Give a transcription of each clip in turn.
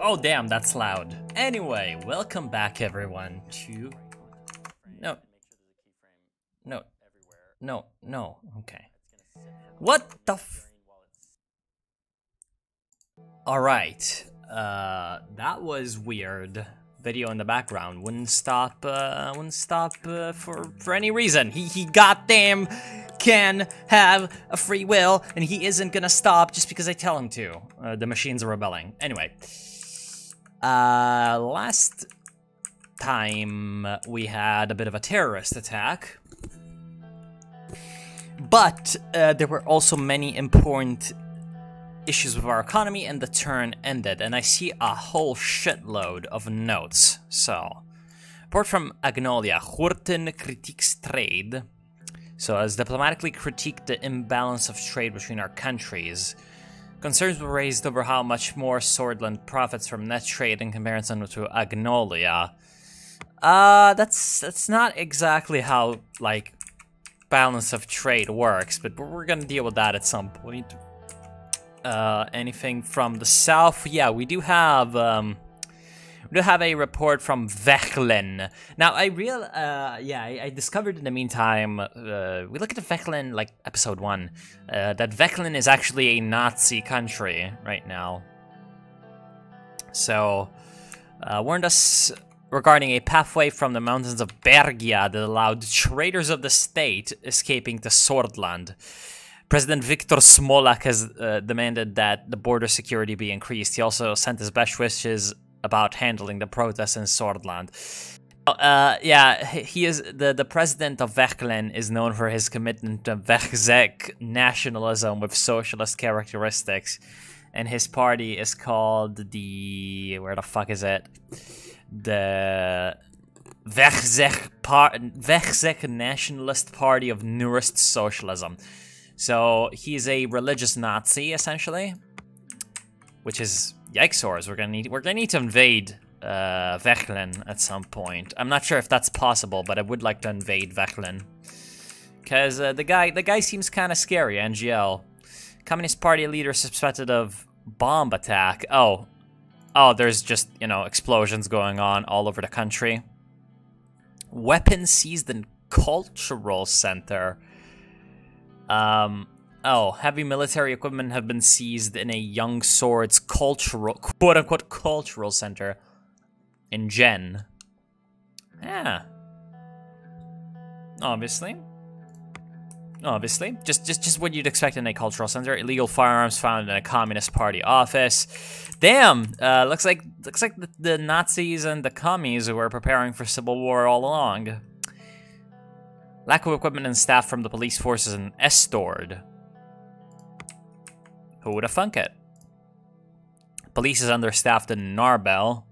Oh damn, that's loud. Anyway, welcome back everyone to... No. No. No, no, okay. What the f... Alright, that was weird. Video in the background wouldn't stop for any reason. He goddamn can have a free will, and he isn't gonna stop just because I tell him to. The machines are rebelling. Anyway. Last time we had a bit of a terrorist attack. But there were also many important issues with our economy, and the turn ended. And I see a whole shitload of notes. So, report from Agnolia. Horten critiques trade. So, as diplomatically critiqued the imbalance of trade between our countries. Concerns were raised over how much more Swordland profits from net trade in comparison to Agnolia. That's not exactly how, like, balance of trade works, but we're gonna deal with that at some point. Anything from the south? Yeah, we do have a report from Vechlin. Now, I discovered in the meantime, we look at Vechlin, like, episode 1, that Vechlin is actually a Nazi country right now. So, warned us regarding a pathway from the mountains of Bergia that allowed traders of the state escaping to Swordland. President Viktor Smolak has demanded that the border security be increased. He also sent his best wishes about handling the protests in Swordland. He is the president of Vechlin is known for his commitment to Vechzek nationalism with socialist characteristics, and his party is called the Vechzek Nationalist Party of Neurist Socialism. So he's a religious Nazi essentially, which is yikesors. We're gonna need to invade Vechlin at some point. I'm not sure if that's possible, but I would like to invade Vechlin because the guy seems kind of scary. NGL, Communist Party leader suspected of bomb attack. Oh, there's just explosions going on all over the country. Weapons seized in cultural center. Heavy military equipment have been seized in a Young Swords quote-unquote cultural center in Gen. Yeah. Obviously. Just what you'd expect in a cultural center. Illegal firearms found in a Communist Party office. Damn, looks like the Nazis and the commies were preparing for civil war all along. Lack of equipment and staff from the police forces in Estord. Who would have thunk it? Police is understaffed in Narbel.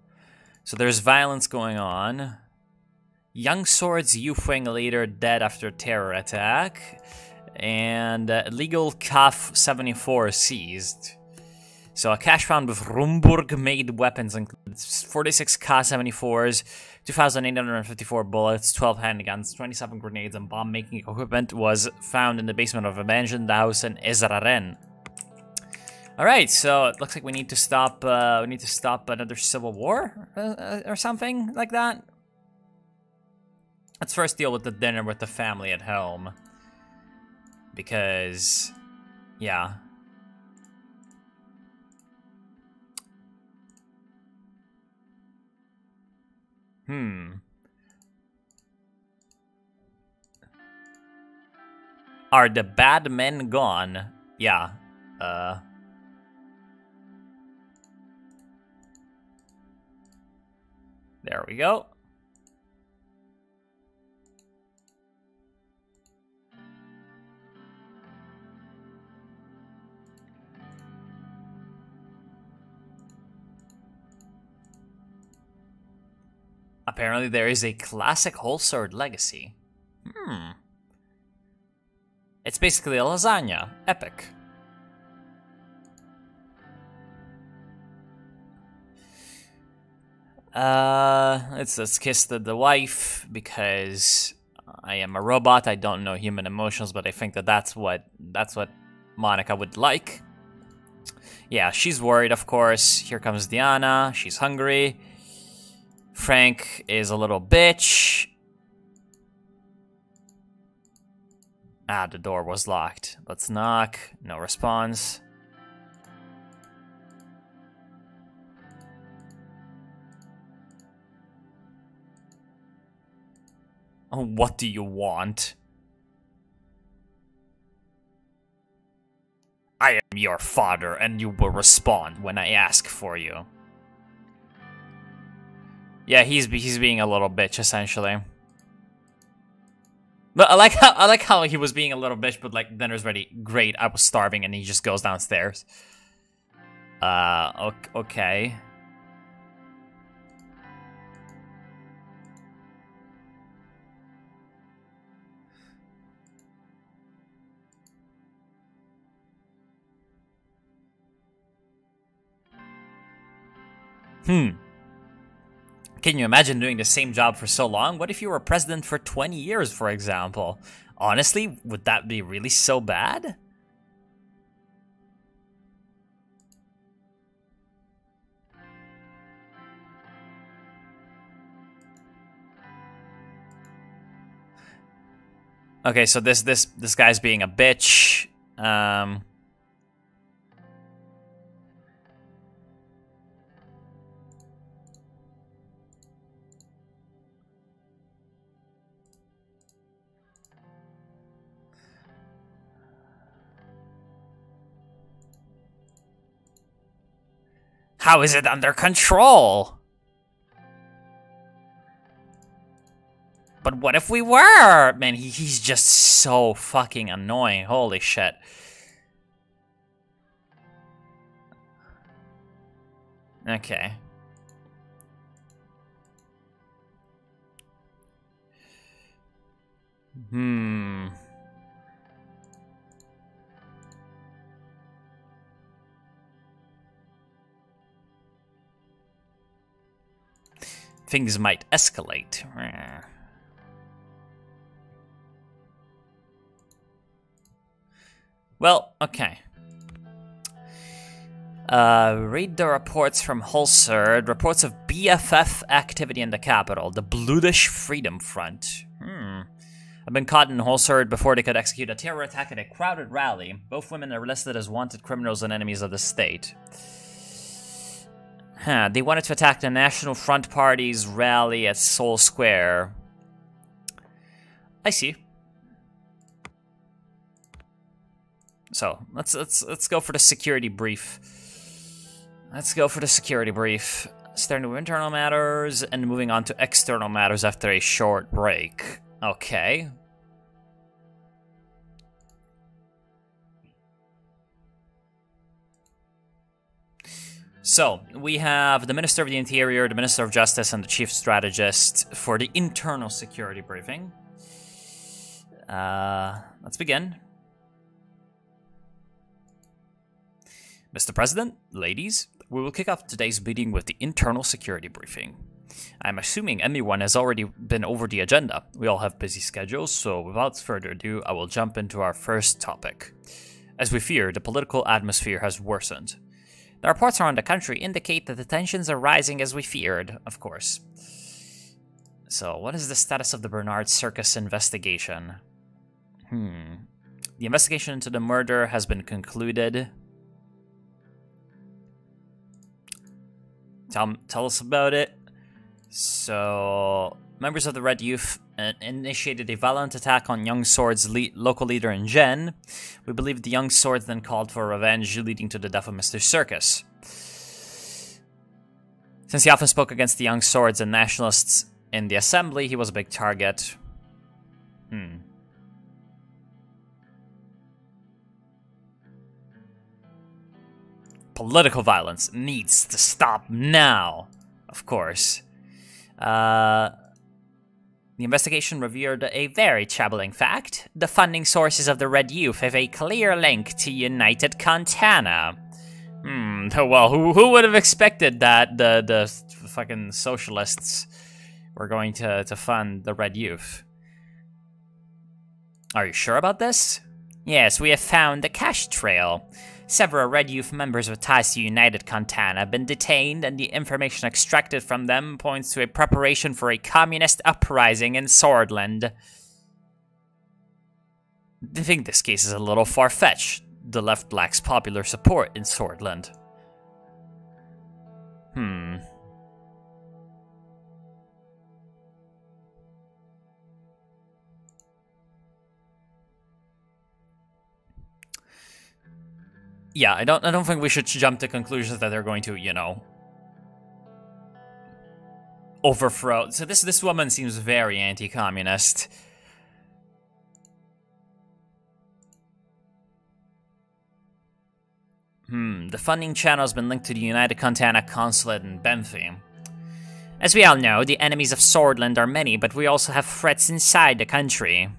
So there's violence going on. Young Swords youth wing leader dead after terror attack. And illegal CAF 74 seized. So a cache found with RUMBURG made weapons includes 46 K-74s, 2,854 bullets, 12 handguns, 27 grenades, and bomb-making equipment was found in the basement of a abandoned house in Suzerain. All right, so it looks like we need to stop. Another civil war or something like that. Let's first deal with the dinner with the family at home, because, yeah. Are the bad men gone? Yeah. There we go. Apparently there is a classic whole sword legacy. It's basically a lasagna. Epic. Let's kiss the wife, because I am a robot. I don't know human emotions, but I think that's what Monica would like. Yeah, she's worried, of course. Here comes Diana. She's hungry. Frank is a little bitch. Ah, the door was locked. Let's knock. No response. Oh, what do you want? I am your father, and you will respond when I ask for you. Yeah, he's being a little bitch, essentially. But I like how he was being a little bitch, but like dinner's ready. Great, I was starving, and he just goes downstairs. Okay. Can you imagine doing the same job for so long? What if you were president for 20 years, for example? Honestly, would that be really so bad? Okay, so this guy's being a bitch. How is it under control? But what if we were? Man, he's just so fucking annoying. Holy shit. Okay. Things might escalate. Well, okay. Read the reports from Hulserd. Reports of BFF activity in the capital. The Blutish Freedom Front. I've been caught in Hulserd before they could execute a terror attack at a crowded rally. Both women are listed as wanted criminals and enemies of the state. They wanted to attack the National Front Party's rally at Seoul Square. I see. So, let's go for the security brief. Starting with internal matters and moving on to external matters after a short break. Okay. So, we have the Minister of the Interior, the Minister of Justice, and the Chief Strategist for the internal security briefing. Let's begin. Mr. President, ladies, we will kick off today's meeting with the internal security briefing. I'm assuming everyone has already been over the agenda. We all have busy schedules, so without further ado, I will jump into our first topic. As we fear, the political atmosphere has worsened. The reports around the country indicate that the tensions are rising as we feared, of course. So, what is the status of the Bernard Circus investigation? The investigation into the murder has been concluded. Tell us about it. So, members of the Red Youth initiated a violent attack on Young Sword's local leader in Jen. We believe the Young Swords then called for revenge, leading to the death of Mr. Circus. Since he often spoke against the Young Swords and nationalists in the assembly, he was a big target. Political violence needs to stop now, of course. The investigation revealed a very troubling fact. The funding sources of the Red Youth have a clear link to United Contana. Well, who would have expected that the fucking socialists were going to fund the Red Youth? Are you sure about this? Yes, we have found the cash trail. Several Red Youth members with ties to United Contan have been detained, and the information extracted from them points to a preparation for a communist uprising in Swordland. I think this case is a little far-fetched. The left lacks popular support in Swordland. Yeah, I don't think we should jump to conclusions that they're going to, you know, overthrow. So this woman seems very anti-communist. The funding channel has been linked to the United Contana Consulate in Bentham. As we all know, the enemies of Swordland are many, but we also have threats inside the country.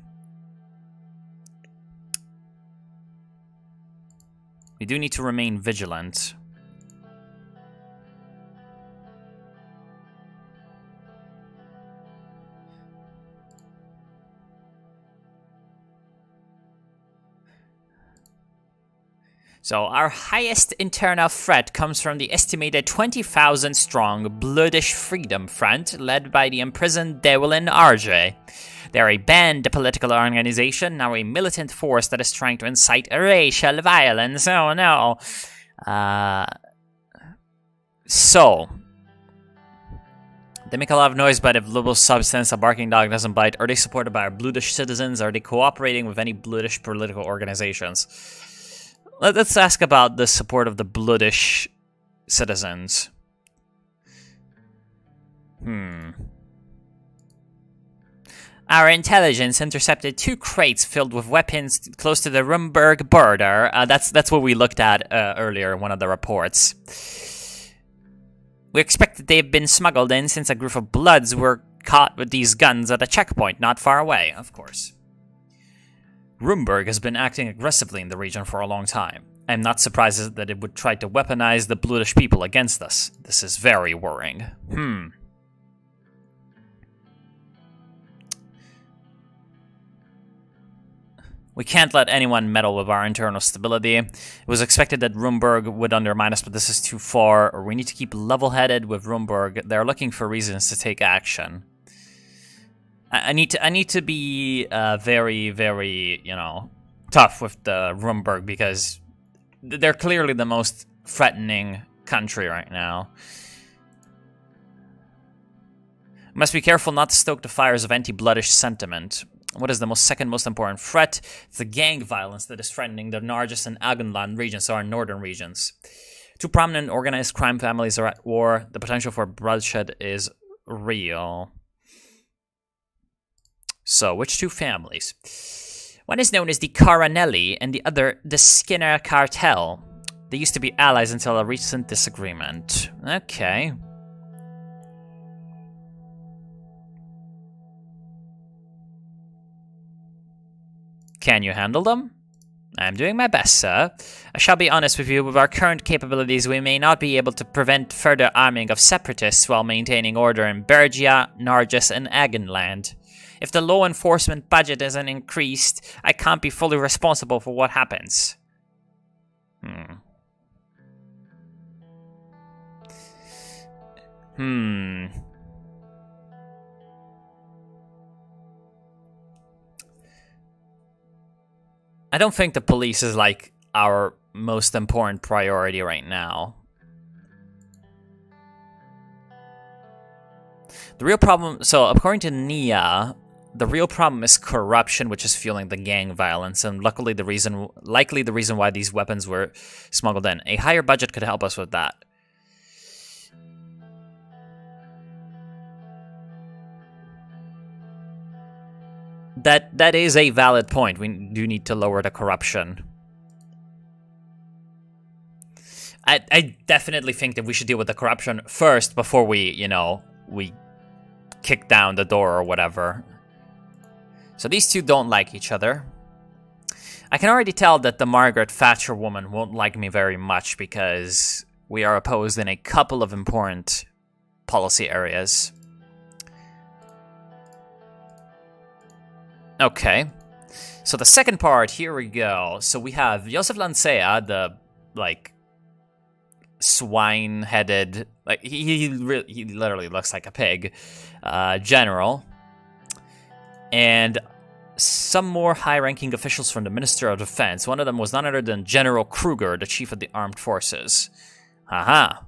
We do need to remain vigilant. So our highest internal threat comes from the estimated 20,000 strong Bloodish Freedom Front led by the imprisoned Dewlin RJ. They are a banned political organization, now a militant force that is trying to incite racial violence. Oh no. So they make a lot of noise, but if little substance, a barking dog doesn't bite. Are they supported by our Bloodish citizens? Are they cooperating with any Bloodish political organizations? Let's ask about the support of the Bloodish citizens. Our intelligence intercepted 2 crates filled with weapons close to the RUMBURG border. That's what we looked at earlier in one of the reports. We expect that they've been smuggled in since a group of Bloods were caught with these guns at a checkpoint not far away, of course. RUMBURG has been acting aggressively in the region for a long time. I'm not surprised that it would try to weaponize the Bloodish people against us. This is very worrying. We can't let anyone meddle with our internal stability. It was expected that RUMBURG would undermine us, but this is too far. Or we need to keep level-headed with RUMBURG. They're looking for reasons to take action. I need to be very, very, you know, tough with the RUMBURG because they're clearly the most threatening country right now. Must be careful not to stoke the fires of anti-Bloodish sentiment. What is the second most important threat? It's the gang violence that is threatening the Nargis and Agunland regions, so our northern regions. 2 prominent organized crime families are at war. The potential for bloodshed is real. So, which 2 families? One is known as the Caranelli, and the other, the Skinner Cartel. They used to be allies until a recent disagreement. Okay. Can you handle them? I'm doing my best, sir. I shall be honest with you, with our current capabilities, we may not be able to prevent further arming of separatists while maintaining order in Bergia, Nargis, and Agenland. If the law enforcement budget isn't increased, I can't be fully responsible for what happens. I don't think the police is, like, our most important priority right now. The real problem... So, according to Nia, the real problem is corruption, which is fueling the gang violence, and likely the reason why these weapons were smuggled in. A higher budget could help us with that. That is a valid point. We do need to lower the corruption. I definitely think that we should deal with the corruption first before we, you know, we kick down the door or whatever. So these 2 don't like each other. I can already tell that the Margaret Thatcher woman won't like me very much because we are opposed in a couple of important policy areas. Okay, so the second part, here we go. So we have Josef Lancea, the like, swine-headed, like, he literally looks like a pig, general, and some more high-ranking officials from the Minister of Defense. One of them was none other than General Kruger, the Chief of the Armed Forces. Aha.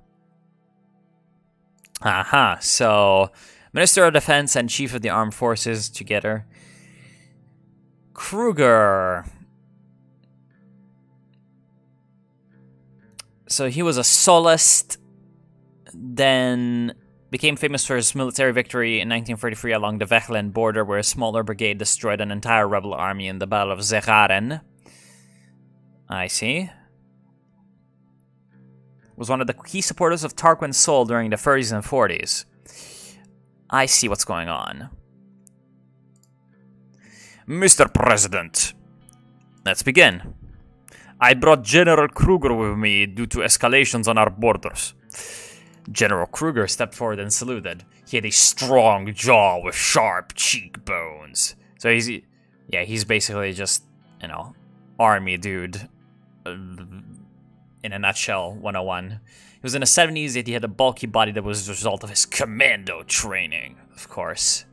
Aha. So, Minister of Defense and Chief of the Armed Forces together. Kruger. So he was a soloist, then became famous for his military victory in 1943 along the Vechlin border, where a smaller brigade destroyed an entire rebel army in the Battle of Suzerain. I see. Was one of the key supporters of Tarquin's soul during the 30s and 40s. I see what's going on. Mr. President, let's begin. I brought General Kruger with me due to escalations on our borders. General Kruger stepped forward and saluted. He had a strong jaw with sharp cheekbones. So he's basically just, you know, army dude. In a nutshell, 101. He was in the 70s, yet he had a bulky body that was the result of his commando training, of course.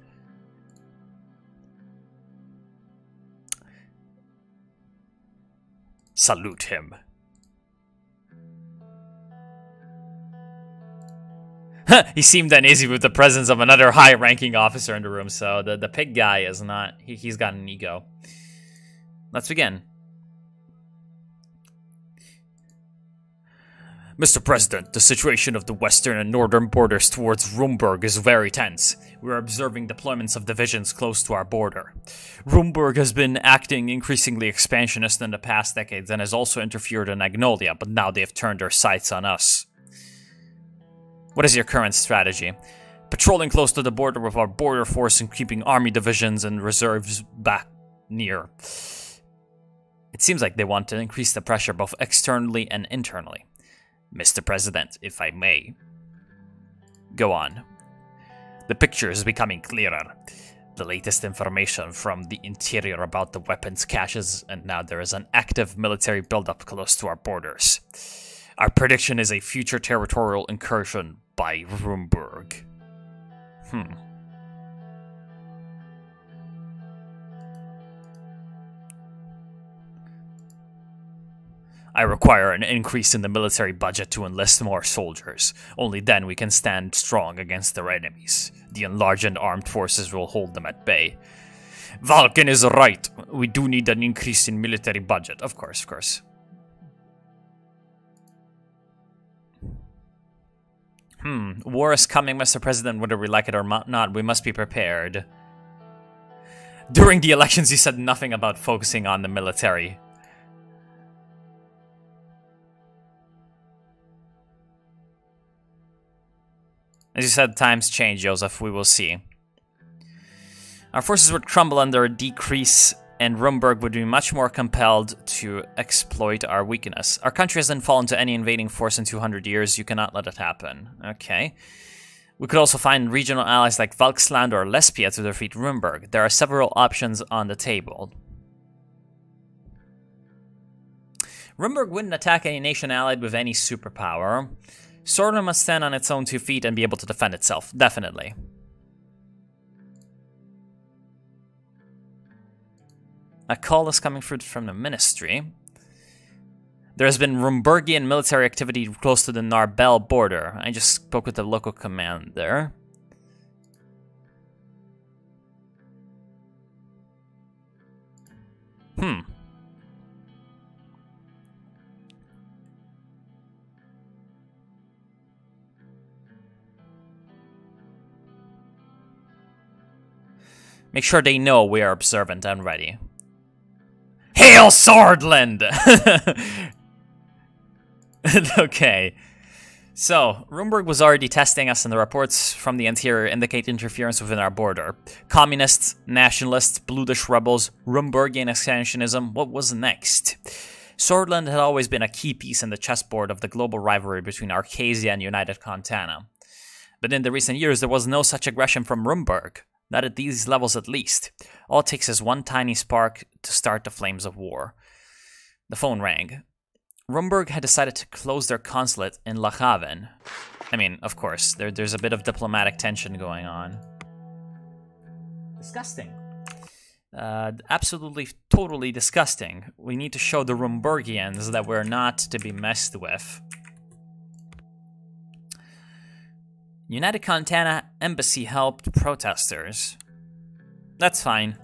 Salute him. He seemed uneasy with the presence of another high-ranking officer in the room, so the pig guy is not... He's got an ego. Let's begin. Mr. President, the situation of the western and northern borders towards RUMBURG is very tense. We are observing deployments of divisions close to our border. RUMBURG has been acting increasingly expansionist in the past decades and has also interfered in Agnolia, but now they have turned their sights on us. What is your current strategy? Patrolling close to the border with our border force and keeping army divisions and reserves back near. It seems like they want to increase the pressure both externally and internally. Mr. President, if I may. Go on. The picture is becoming clearer. The latest information from the interior about the weapons caches, and now there is an active military buildup close to our borders. Our prediction is a future territorial incursion by RUMBURG. I require an increase in the military budget to enlist more soldiers. Only then we can stand strong against their enemies. The enlarged armed forces will hold them at bay. Vulcan is right. We do need an increase in military budget. Of course, of course. War is coming, Mr. President, whether we like it or not. We must be prepared. During the elections, you said nothing about focusing on the military. As you said, times change, Joseph. We will see. Our forces would crumble under a decrease, and RUMBURG would be much more compelled to exploit our weakness. Our country hasn't fallen to any invading force in 200 years. You cannot let it happen. Okay. We could also find regional allies like Valksland or Lesbia to defeat RUMBURG. There are several options on the table. RUMBURG wouldn't attack any nation allied with any superpower. Swordsman must stand on its own 2 feet and be able to defend itself. Definitely. A call is coming through from the ministry. There has been RUMBURGian military activity close to the Narbel border. I just spoke with the local commander. Make sure they know we are observant and ready. Hail Swordland! Okay. So, RUMBURG was already testing us, and the reports from the interior indicate interference within our border. Communists, nationalists, Bludish rebels, RUMBURGian expansionism, what was next? Swordland had always been a key piece in the chessboard of the global rivalry between Arcasia and United Contana. But in the recent years, there was no such aggression from RUMBURG. Not at these levels, at least. All it takes is one tiny spark to start the flames of war. The phone rang. RUMBURG had decided to close their consulate in Le Haven. I mean, of course, there's a bit of diplomatic tension going on. Disgusting. Absolutely, totally disgusting. We need to show the RUMBURGians that we're not to be messed with. United Contana Embassy helped protesters. That's fine.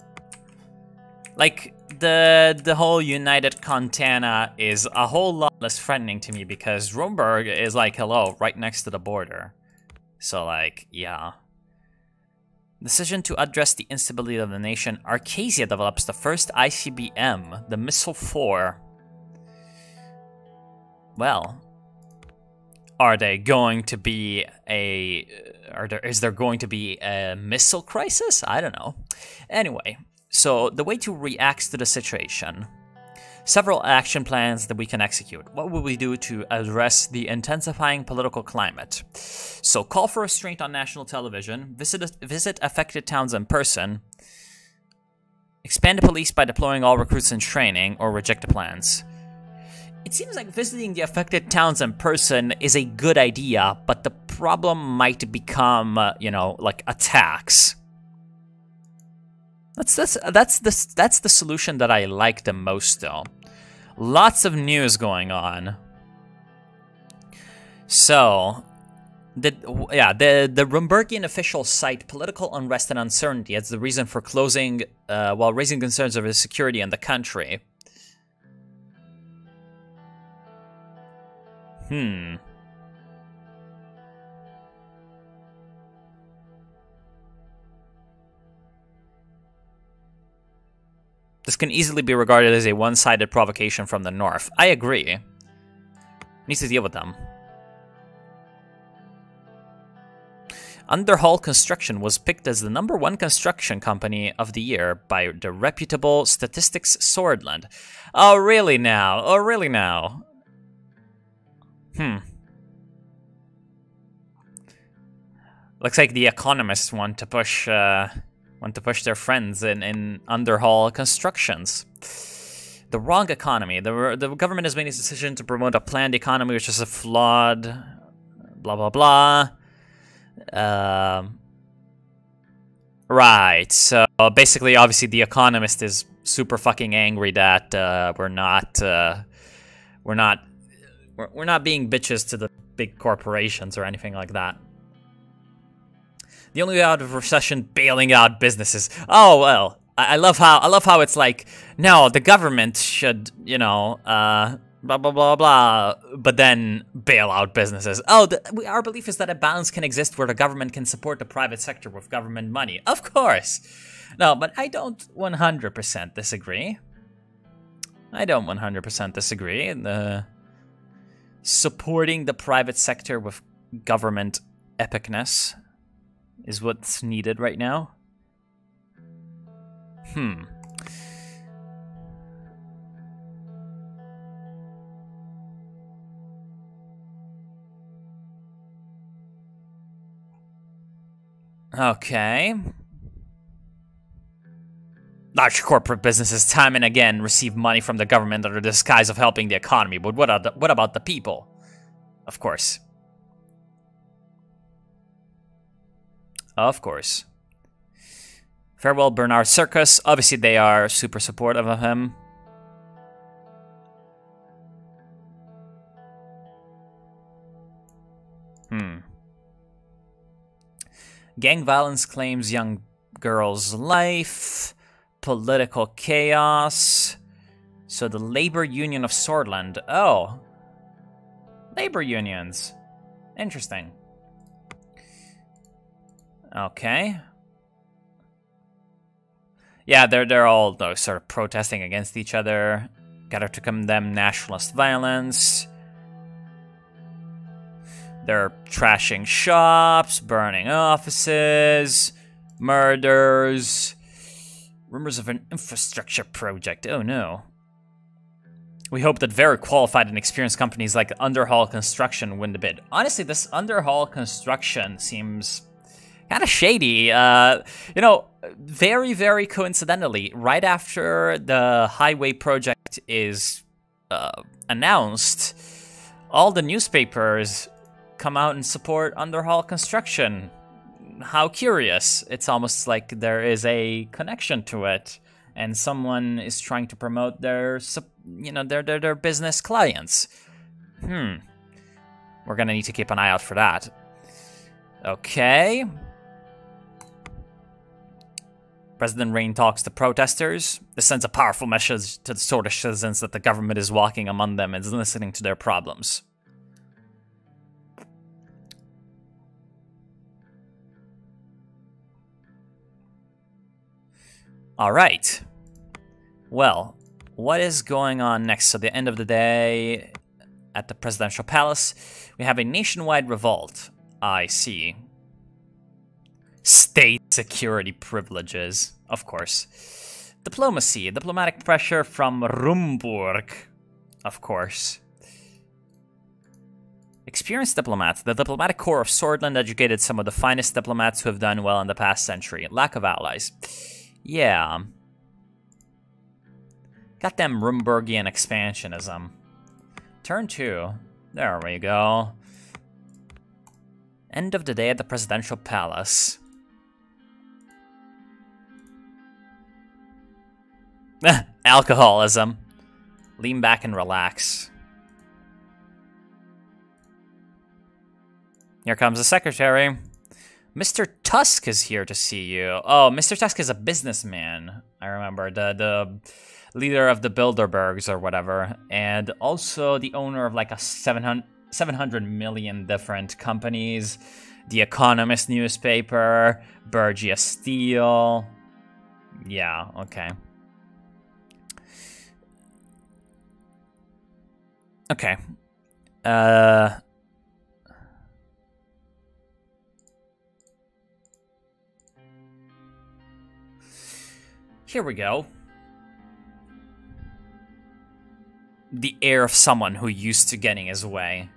Like, the whole United Contana is a whole lot less threatening to me because RUMBURG is like, hello, right next to the border. So, like, yeah. Decision to address the instability of the nation. Arcasia develops the first ICBM, the Missile 4. Well, are they going to be a... Is there going to be a missile crisis? I don't know. Anyway, so the way to react to the situation. Several action plans that we can execute. What will we do to address the intensifying political climate? So call for restraint on national television, visit affected towns in person, expand the police by deploying all recruits in training, or reject the plans. It seems like visiting the affected towns in person is a good idea, but the problem might become, you know, like attacks. That's the solution that I like the most, though. Lots of news going on. So, the RUMBURGian official cite political unrest and uncertainty as the reason for closing, while raising concerns over security in the country. This can easily be regarded as a one-sided provocation from the north. I agree. Needs to deal with them. Underhull Construction was picked as the #1 construction company of the year by the reputable Statistics Swordland. Oh, really now? Oh, really now? Looks like the economists want to push their friends in Underhull Constructions. The wrong economy. The government has made a decision to promote a planned economy, which is a flawed... blah, blah, blah. Right, so basically, obviously, the economist is super fucking angry that we're not being bitches to the big corporations or anything like that. The only way out of recession, bailing out businesses. Oh well, I love how it's like, no, the government should, you know, blah blah blah blah, but then bail out businesses. Oh, our belief is that a balance can exist where the government can support the private sector with government money. Of course, no, but I don't 100% disagree. I don't 100% disagree. Supporting the private sector with government epicness is what's needed right now. Okay. Large corporate businesses time and again receive money from the government under the disguise of helping the economy, but what about the people? Of course. Of course. Farewell, Bernard Circus. Obviously, they are super supportive of him. Gang violence claims young girl's life. Political chaos. So the Labor Union of Swordland. Oh. Labor unions. Interesting. Okay. Yeah, they're all sort of protesting against each other. Gather to condemn nationalist violence. They're trashing shops, burning offices, murders, rumors of an infrastructure project. Oh no. We hope that very qualified and experienced companies like Underhull Construction win the bid. Honestly, this Underhull Construction seems kind of shady. You know, very, very coincidentally, right after the highway project is announced, all the newspapers come out and support Underhall construction. How curious. It's almost like there is a connection to it, and someone is trying to promote their business clients. We're gonna need to keep an eye out for that. Okay. President Rain talks to protesters. This sends a powerful message to the Swordfish citizens that the government is walking among them and is listening to their problems. Alright. Well, what is going on next? So the end of the day at the Presidential Palace, we have a nationwide revolt. I see. State security privileges, of course. Diplomacy, diplomatic pressure from RUMBURG, of course. Experienced diplomats. The diplomatic corps of Swordland educated some of the finest diplomats who have done well in the past century. Lack of allies. Yeah. Got them RUMBURGian expansionism. Turn 2. There we go. End of the day at the Presidential Palace. Alcoholism. Lean back and relax. Here comes the secretary. Mr. Tusk is here to see you. Oh, Mr. Tusk is a businessman. I remember. The leader of the Bilderbergs or whatever. And also the owner of like a 700 million different companies. The Economist newspaper. Bergia Steel. Yeah, okay. Okay. Here we go. The air of someone who used to getting his way.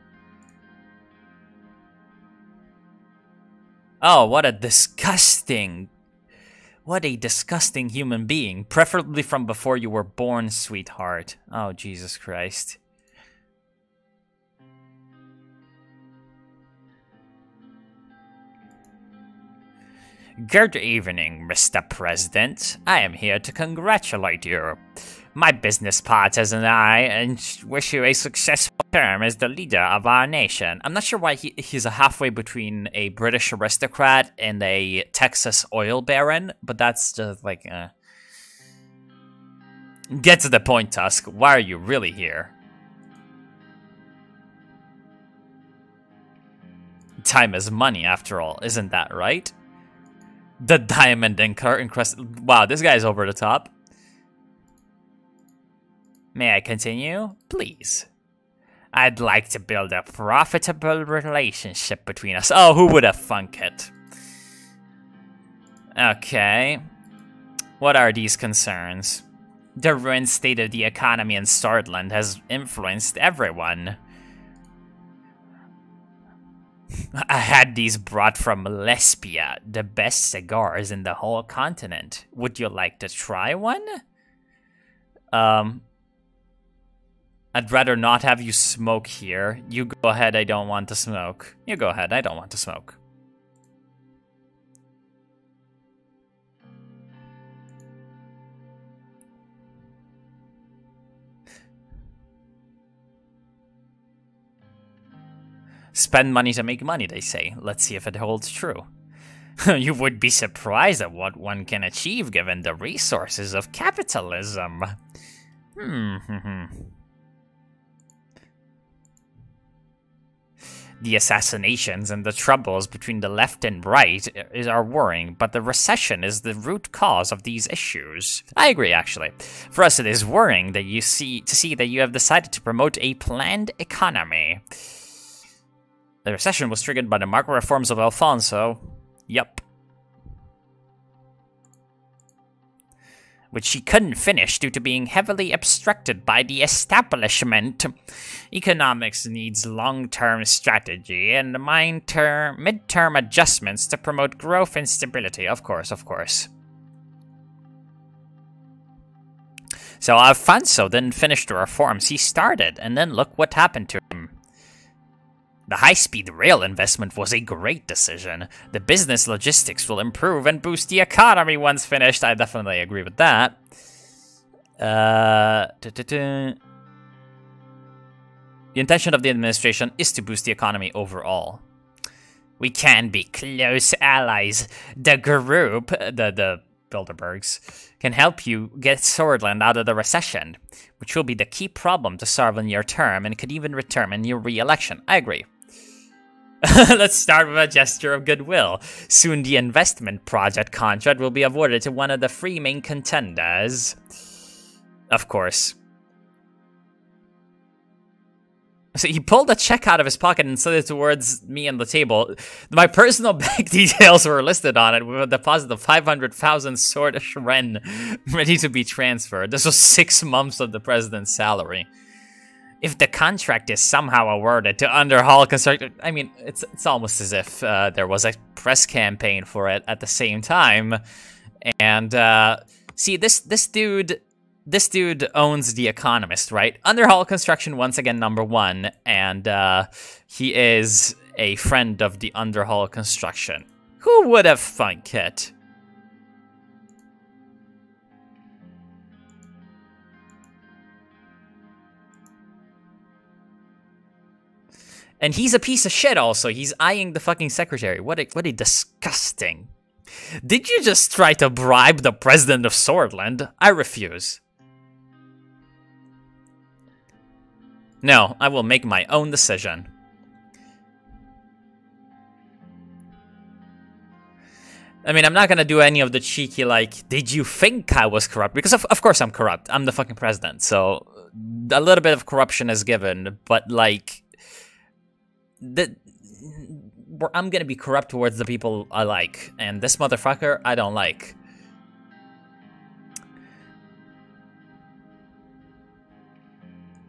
Oh, what a disgusting human being. Preferably from before you were born, sweetheart. Oh, Jesus Christ. Good evening, Mr. President. I am here to congratulate you. My business partners and I wish you a successful term as the leader of our nation. I'm not sure why he's a halfway between a British aristocrat and a Texas oil baron, but that's just like, Get to the point, Tusk. Why are you really here? Time is money, after all, isn't that right? The diamond encrusted. Wow, this guy's over the top. May I continue? Please. I'd like to build a profitable relationship between us. Oh, who would have thunk it? Okay. What are these concerns? The ruined state of the economy in Swordland has influenced everyone. I had these brought from Lesbia, the best cigars in the whole continent. Would you like to try one? I'd rather not have you smoke here. You go ahead, I don't want to smoke. You go ahead, I don't want to smoke. Spend money to make money, they say. Let's see if it holds true. You would be surprised at what one can achieve given the resources of capitalism. The assassinations and the troubles between the left and right are worrying, but the recession is the root cause of these issues. I agree, actually. For us, it is worrying that to see that you have decided to promote a planned economy. The recession was triggered by the market reforms of Alfonso. Yup. Which she couldn't finish due to being heavily obstructed by the establishment. Economics needs long-term strategy and mid-term adjustments to promote growth and stability. Of course, of course. So Alfonso didn't finish the reforms he started, and then look what happened to him. The high-speed rail investment was a great decision. The business logistics will improve and boost the economy once finished. I definitely agree with that. The intention of the administration is to boost the economy overall. We can be close allies. The group, the Bilderbergs, can help you get Swordland out of the recession, which will be the key problem to solve in your term and could even determine your re-election. I agree. Let's start with a gesture of goodwill. Soon the investment project contract will be awarded to one of the three main contenders. Of course. So he pulled a check out of his pocket and slid it towards me on the table. My personal bank details were listed on it with a deposit of 500,000 Swedish ren ready to be transferred. This was 6 months of the president's salary. If the contract is somehow awarded to Underhall Construction, I mean, it's almost as if there was a press campaign for it at the same time. And see, this dude owns The Economist, right? Underhall Construction once again #1, and he is a friend of the Underhall Construction. Who would have thunk it? And he's a piece of shit also. He's eyeing the fucking secretary. What a disgusting. Did you just try to bribe the president of Swordland? I refuse. No, I will make my own decision. I mean, I'm not gonna do any of the cheeky, like, did you think I was corrupt? Because of course I'm corrupt. I'm the fucking president, so a little bit of corruption is given, but like, I'm gonna be corrupt towards the people I like, and this motherfucker I don't like.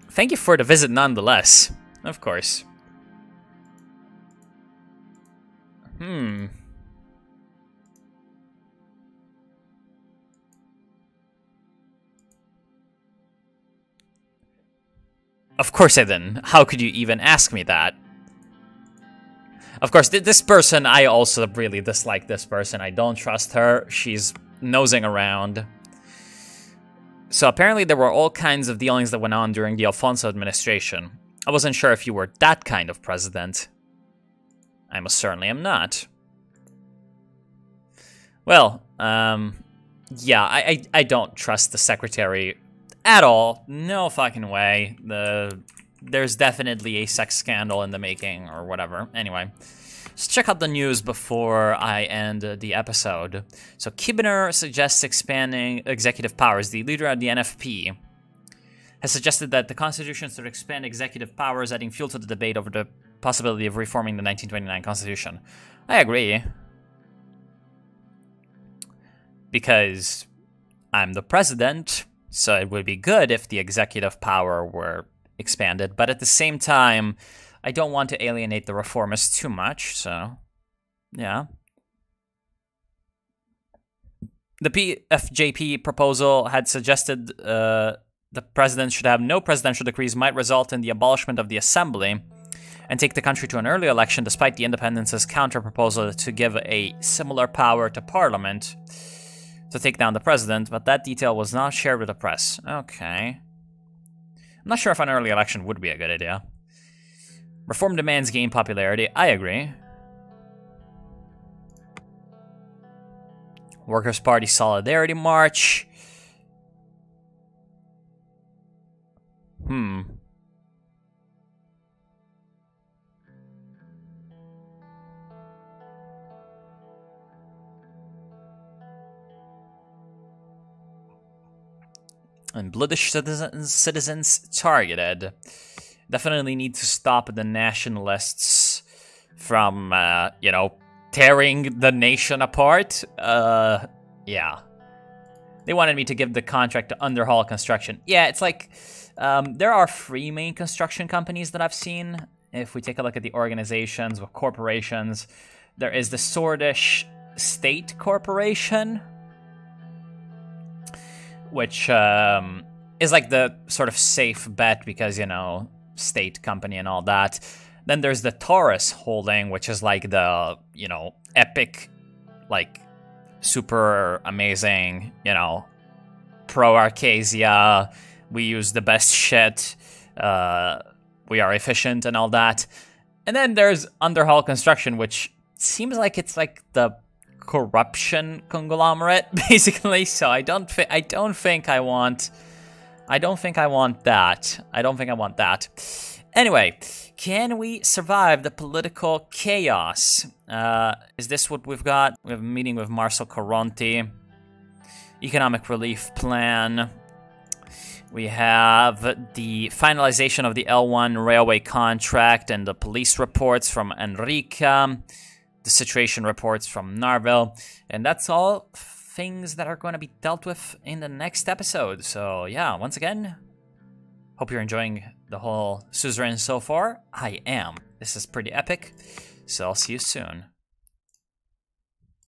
Thank you for the visit nonetheless. Of course. Of course I didn't. How could you even ask me that? Of course, this person, I also really dislike this person. I don't trust her. She's nosing around. So apparently there were all kinds of dealings that went on during the Alfonso administration. I wasn't sure if you were that kind of president. I most certainly am not. Well, yeah, I don't trust the secretary at all. No fucking way. There's definitely a sex scandal in the making or whatever. Anyway, let's check out the news before I end the episode. So Kibner suggests expanding executive powers. The leader of the NFP has suggested that the Constitution should expand executive powers, adding fuel to the debate over the possibility of reforming the 1929 Constitution. I agree. Because I'm the president, so it would be good if the executive power were expanded, but at the same time, I don't want to alienate the reformists too much, so yeah. The PFJP proposal had suggested the president should have no presidential decrees might result in the abolishment of the assembly and take the country to an early election, despite the independence's counter-proposal to give a similar power to parliament to take down the president, but that detail was not shared with the press. Okay. I'm not sure if an early election would be a good idea. Reform demands gain popularity. I agree. Workers' Party Solidarity March. And British citizens targeted. Definitely need to stop the nationalists from, you know, tearing the nation apart. Yeah. They wanted me to give the contract to Underhall Construction. Yeah, it's like, there are 3 main construction companies that I've seen. If we take a look at the organizations with corporations, there is the Swedish State Corporation, which is like the sort of safe bet because, you know, state company and all that. Then there's the Taurus holding, which is like the, you know, epic, like super amazing, you know, pro Arcasia, we use the best shit, we are efficient and all that. And then there's Underhall Construction, which seems like it's like the corruption conglomerate, basically. So I don't think I want that. Anyway, can we survive the political chaos? Is this what we've got? We have a meeting with Marcel Coronti. Economic relief plan. We have the finalization of the L1 railway contract and the police reports from Enrica. The situation reports from Narville. And that's all things that are going to be dealt with in the next episode. So yeah, once again, hope you're enjoying the whole Suzerain so far. I am. This is pretty epic. So I'll see you soon.